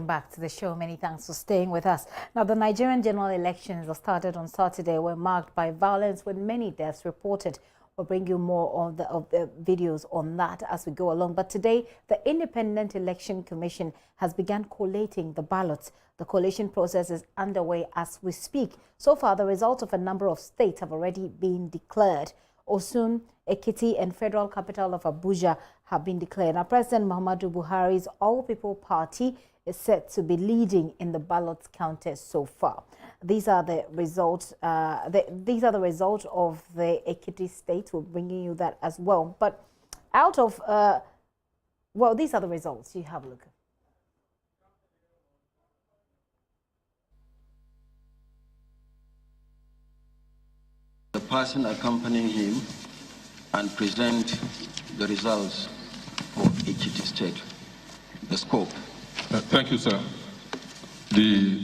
Back to the show. Many thanks for staying with us. Now, the Nigerian general elections that started on Saturday were marked by violence with many deaths reported. We'll bring you more of the videos on that as we go along. But today, the Independent Election Commission has begun collating the ballots. The collation process is underway as we speak. So far, the results of a number of states have already been declared. Osun, Ekiti and Federal Capital of Abuja have been declared. Now, President Muhammadu Buhari's All People Party is set to be leading in the ballots counted so far. These are the results. These are the results of the Ekiti state. We're bringing you that as well. But out of, well, these are the results. You have a look. The person accompanying him and present the results for Ekiti state. The scope. Thank you, sir. The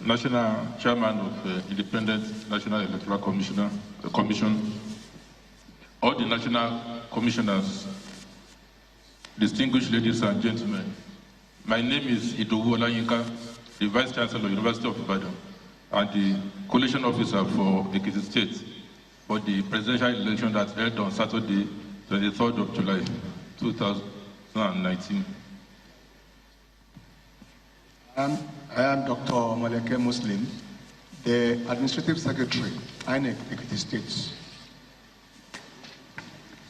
National Chairman of the Independent National Electoral Commission, all the national commissioners, distinguished ladies and gentlemen, my name is Idowu Olayinka, the Vice Chancellor, University of Ibadan, and the Coalition Officer for Ekiti State for the presidential election that held on Saturday, 23rd of July, 2019. I am Dr. Maleke Muslim, the Administrative Secretary, INEC Ekiti State.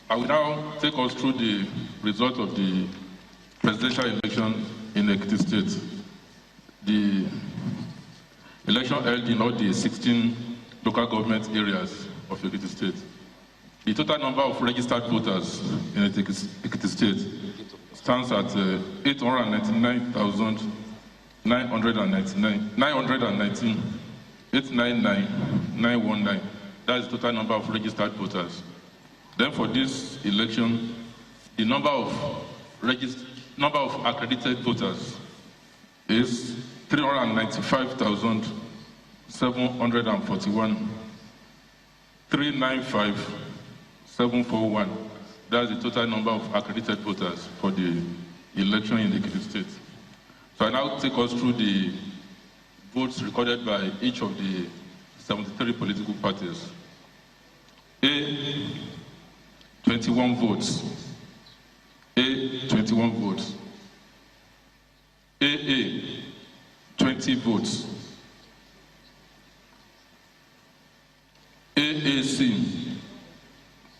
I will now take us through the result of the presidential election in Ekiti State. The election held in all the 16 local government areas of Ekiti State. The total number of registered voters in Ekiti State stands at 899,919. 899,919. That is the total number of registered voters. Then for this election, the number of accredited voters is 395,741. 395,741. That's the total number of accredited voters for the election in Ekiti State. So I now take us through the votes recorded by each of the 73 political parties. A, 21 votes. A, 21 votes. AA, 20 votes. AAC,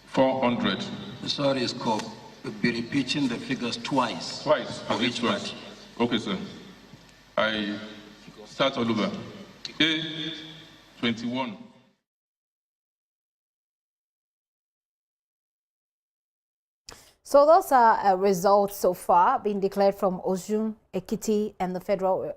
400. Sorry, Scope. We'll be repeating the figures twice. Twice, for each party. Okay, sir. I start all over. A, 21. So those are results so far being declared from Osun, Ekiti, and the Federal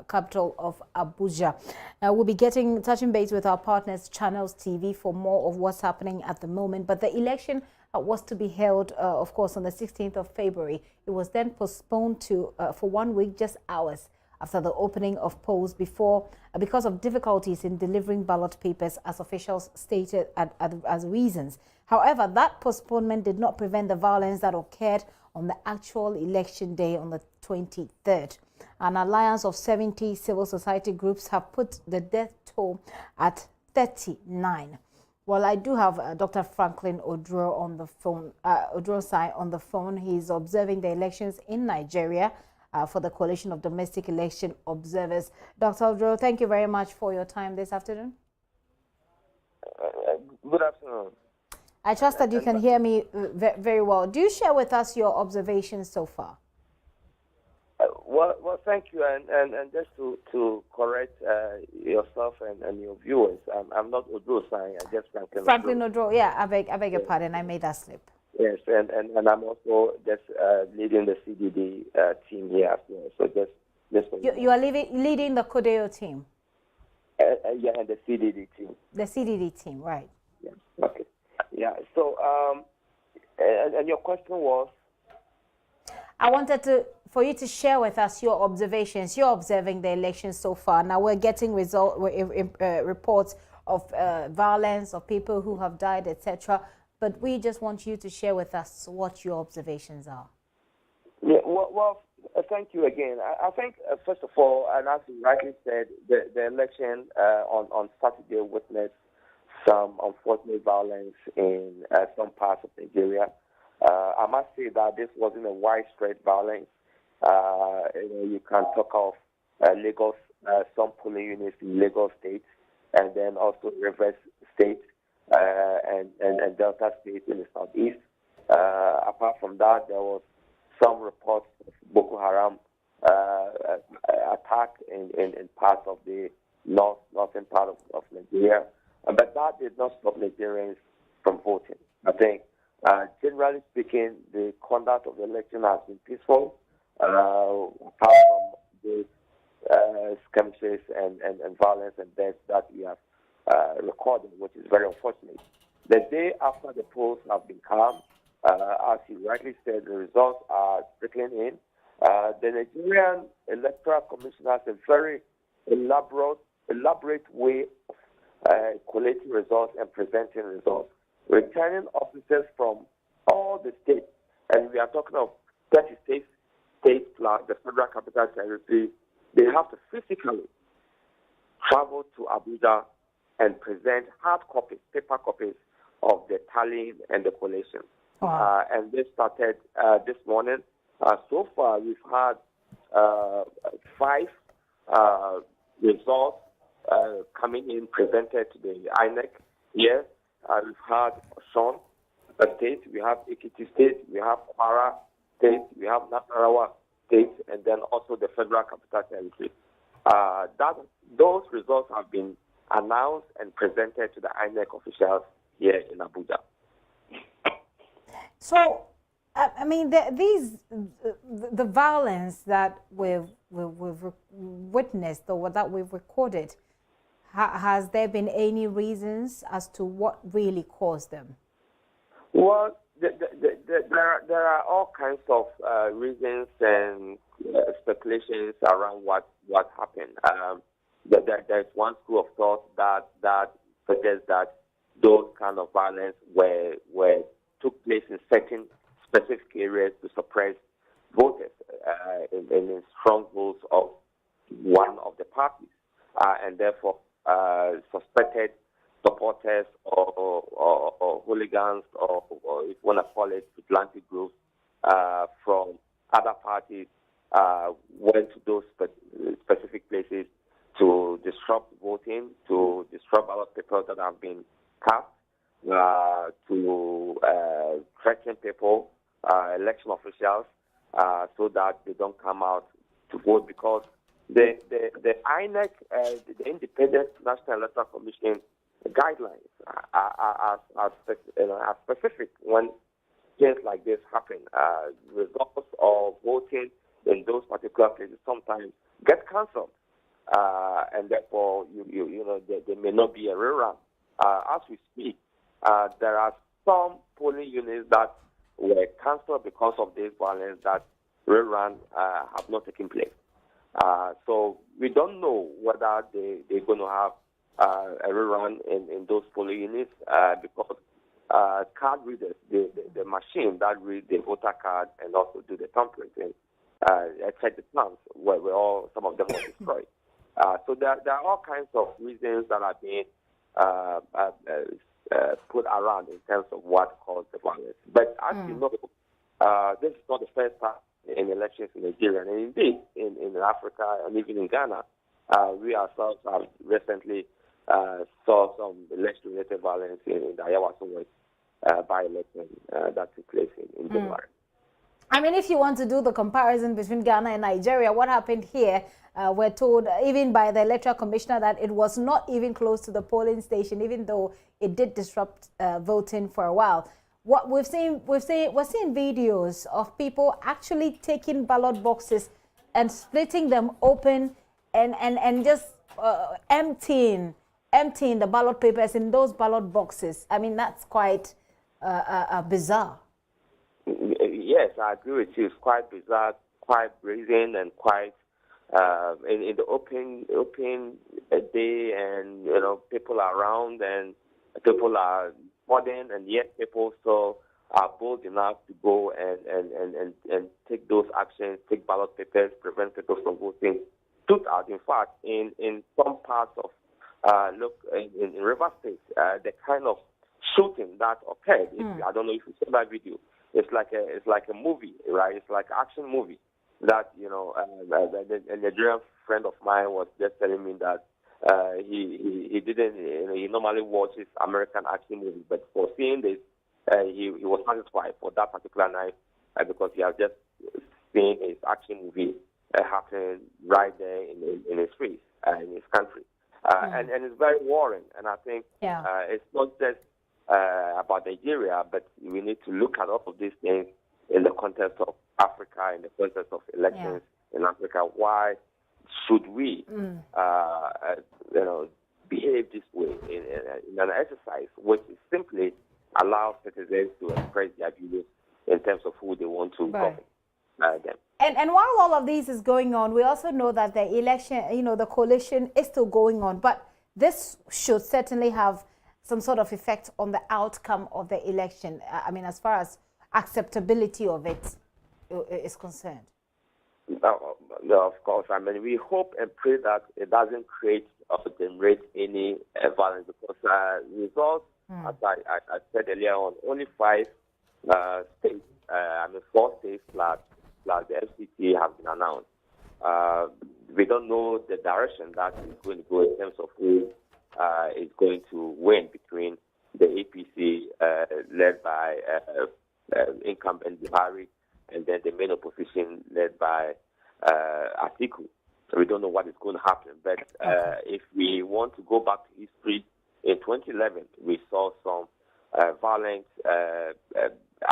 Capital of Abuja. We'll be touching base with our partners, Channels TV, for more of what's happening at the moment. But the election was to be held, of course, on the 16th of February. It was then postponed for 1 week, just hours after the opening of polls because of difficulties in delivering ballot papers, as officials stated as reasons. However, that postponement did not prevent the violence that occurred on the actual election day on the 23rd. An alliance of 70 civil society groups have put the death toll at 39. Well, I do have Dr. Franklin Oduro on the phone. Oduro-Sai on the phone. He's observing the elections in Nigeria for the Coalition of Domestic Election Observers. Dr. Oduro, thank you very much for your time this afternoon. Good afternoon. I trust that you can hear me very well. Do you share with us your observations so far? Well, thank you. And just to correct yourself and your viewers, I'm not Oduro-Sai, I'm just Franklin Oduro. Yeah, I beg your pardon. I made that slip. Yes, and I'm also just leading the CDD team here as well. So just you are leading the CODEO team? Yeah, and the CDD team. The CDD team, right. Yeah, okay. Yeah, so, and your question was? I wanted for you to share with us your observations. You're observing the elections so far. Now we're getting reports of violence, of people who have died, etc. But we just want you to share with us what your observations are. Yeah, well, Thank you again. I think, first of all, and as you rightly said, the election on Saturday witnessed some unfortunate violence in some parts of Nigeria. I must say that this wasn't a widespread violence. You can talk of Lagos, some polling units in Lagos State, and then also Rivers State and Delta State in the southeast. Apart from that, there was some reports of Boko Haram attack in parts of the northern part of Nigeria. But that did not stop Nigerians from voting. I think, generally speaking, the conduct of the election has been peaceful, apart from the skirmishes and violence and deaths that we have recorded, which is very unfortunate. The day after the polls have been calm, as you rightly said, the results are trickling in. The Nigerian Electoral Commission has a very elaborate way of collating results and presenting results. Returning officers from all the states, and we are talking of 36 states plus the Federal Capital Territory, they have to physically travel to Abuja and present hard copies, paper copies of the tallying and the collation. Wow. And this started this morning. So far, we've had 5 results coming in presented to the INEC here. We've had Osun State, we have Ekiti State, we have Kwara State, we have Nasarawa State, and then also the Federal Capital Territory. Those results have been announced and presented to the INEC officials here in Abuja. So, I mean, the violence that we've witnessed or that we've recorded, has there been any reasons as to what really caused them? Well, there are all kinds of reasons and speculations around what happened. There's one school of thought that suggests that those kind of violence took place in certain specific areas to suppress voters in strongholds of one of the parties, and therefore suspected supporters or hooligans or if you want to call it vigilante groups from other parties went to those specific places to disrupt voting, to disrupt ballot papers that have been cast, to threaten people, election officials, so that they don't come out to vote, because the INEC, the Independent National Electoral Commission guidelines are specific when things like this happen. Results of voting in those particular places sometimes get cancelled, and therefore there may not be a rerun. As we speak, there are some polling units that were cancelled because of this violence, that rerun have not taken place. So we don't know whether they're going to have a rerun in those polling units, because card readers, the machine that read the voter card and also do the tampering, check the plans, where some of them were destroyed. So there are all kinds of reasons that are being put around in terms of what caused the violence. But as you know, this is not the first time in elections in Nigeria, and indeed in Africa and even in Ghana, we ourselves have recently saw some election-related violence in the Ayawaso by-election that took place in January. I mean, if you want to do the comparison between Ghana and Nigeria, what happened here, we're told even by the Electoral Commissioner that it was not even close to the polling station, even though it did disrupt voting for a while. What we're seeing videos of people actually taking ballot boxes and splitting them open and just emptying the ballot papers in those ballot boxes. I mean, that's quite bizarre. Yes, I agree with you. It's quite bizarre, quite brazen, and quite in the open day, and people are around and people are modern, and yet people still are bold enough to go and take those actions, take ballot papers, prevent people from voting, stood out. In fact, in some parts of in River State, the kind of shooting that occurred. I don't know if you saw that video. It's like a movie, right? It's like an action movie. That a Nigerian friend of mine was just telling me that he didn't. He normally watches American action movies, but for seeing this, he was satisfied for that particular night because he has just seen his action movie happen right there in his face, in his country. And it's very worrying. And I think it's not just about Nigeria, but we need to look at all of these things in the context of Africa, in the context of elections in Africa. Why should we, behave this way in an exercise which is simply allow citizens to express their views in terms of who they want to govern them. And while all of this is going on, we also know that the election, the coalition is still going on, but this should certainly have some sort of effect on the outcome of the election. I mean, as far as acceptability of it is concerned. No, of course. I mean, we hope and pray that it doesn't create or generate any violence, because results, as I said earlier on, only 5 states, 4 states plus the FCT have been announced. We don't know the direction that is going to go in terms of who is going to win between the APC led by incumbent Buhari and then the main opposition led by Atiku. So we don't know what is going to happen. But if we want to go back to history, in 2011, we saw some violent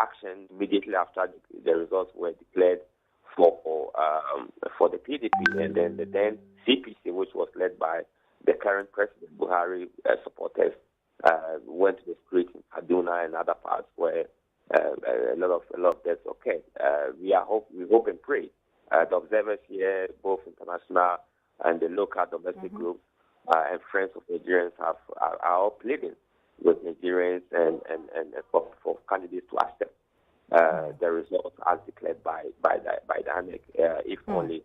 action immediately after the results were declared for the PDP, and then the then CPC, which was led by the current president Buhari, supporters went to the street in Kaduna and other parts where a lot of deaths occurred. We hope and pray. The observers here, both international and the local domestic groups and friends of Nigerians, are all pleading with Nigerians and for candidates to accept the results as declared by the INEC, if only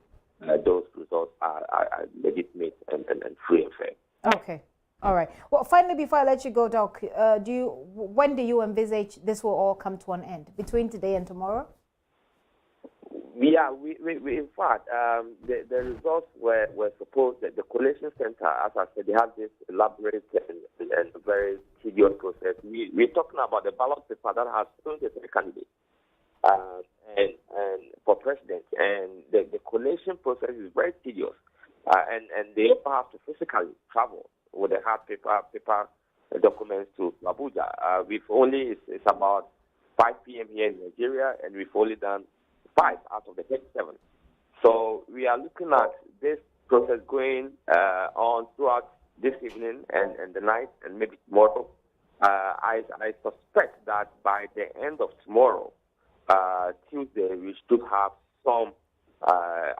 those results are legitimate and free and fair. Okay. All right. Well, finally, before I let you go, Doc, when do you envisage this will all come to an end? Between today and tomorrow? Yeah, we in fact, the results were supposed that the Coalition Center, as I said, they have this elaborate and very tedious process. We're talking about the ballot paper that has 23 candidates and for president, and the collation process is very tedious, and they also have to physically travel with the hard paper documents to Abuja. It's about 5 p.m. here in Nigeria, and we've only done 5 out of the 37. So we are looking at this process going on throughout this evening and the night and maybe tomorrow. I suspect that by the end of tomorrow, Tuesday, we should have some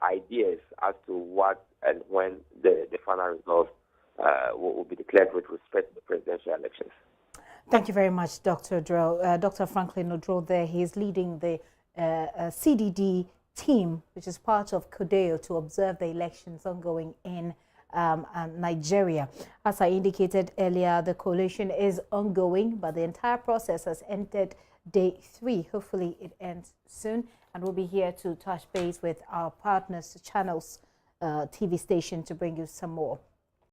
ideas as to what and when the final results will be declared with respect to the presidential elections. Thank you very much, Dr. Odrell. Dr. Franklin Odrell there, he is leading the CDD team, which is part of CODEO, to observe the elections ongoing in Nigeria. As I indicated earlier, the coalition is ongoing, but the entire process has entered day 3. Hopefully it ends soon, and we'll be here to touch base with our partners, Channels TV station, to bring you some more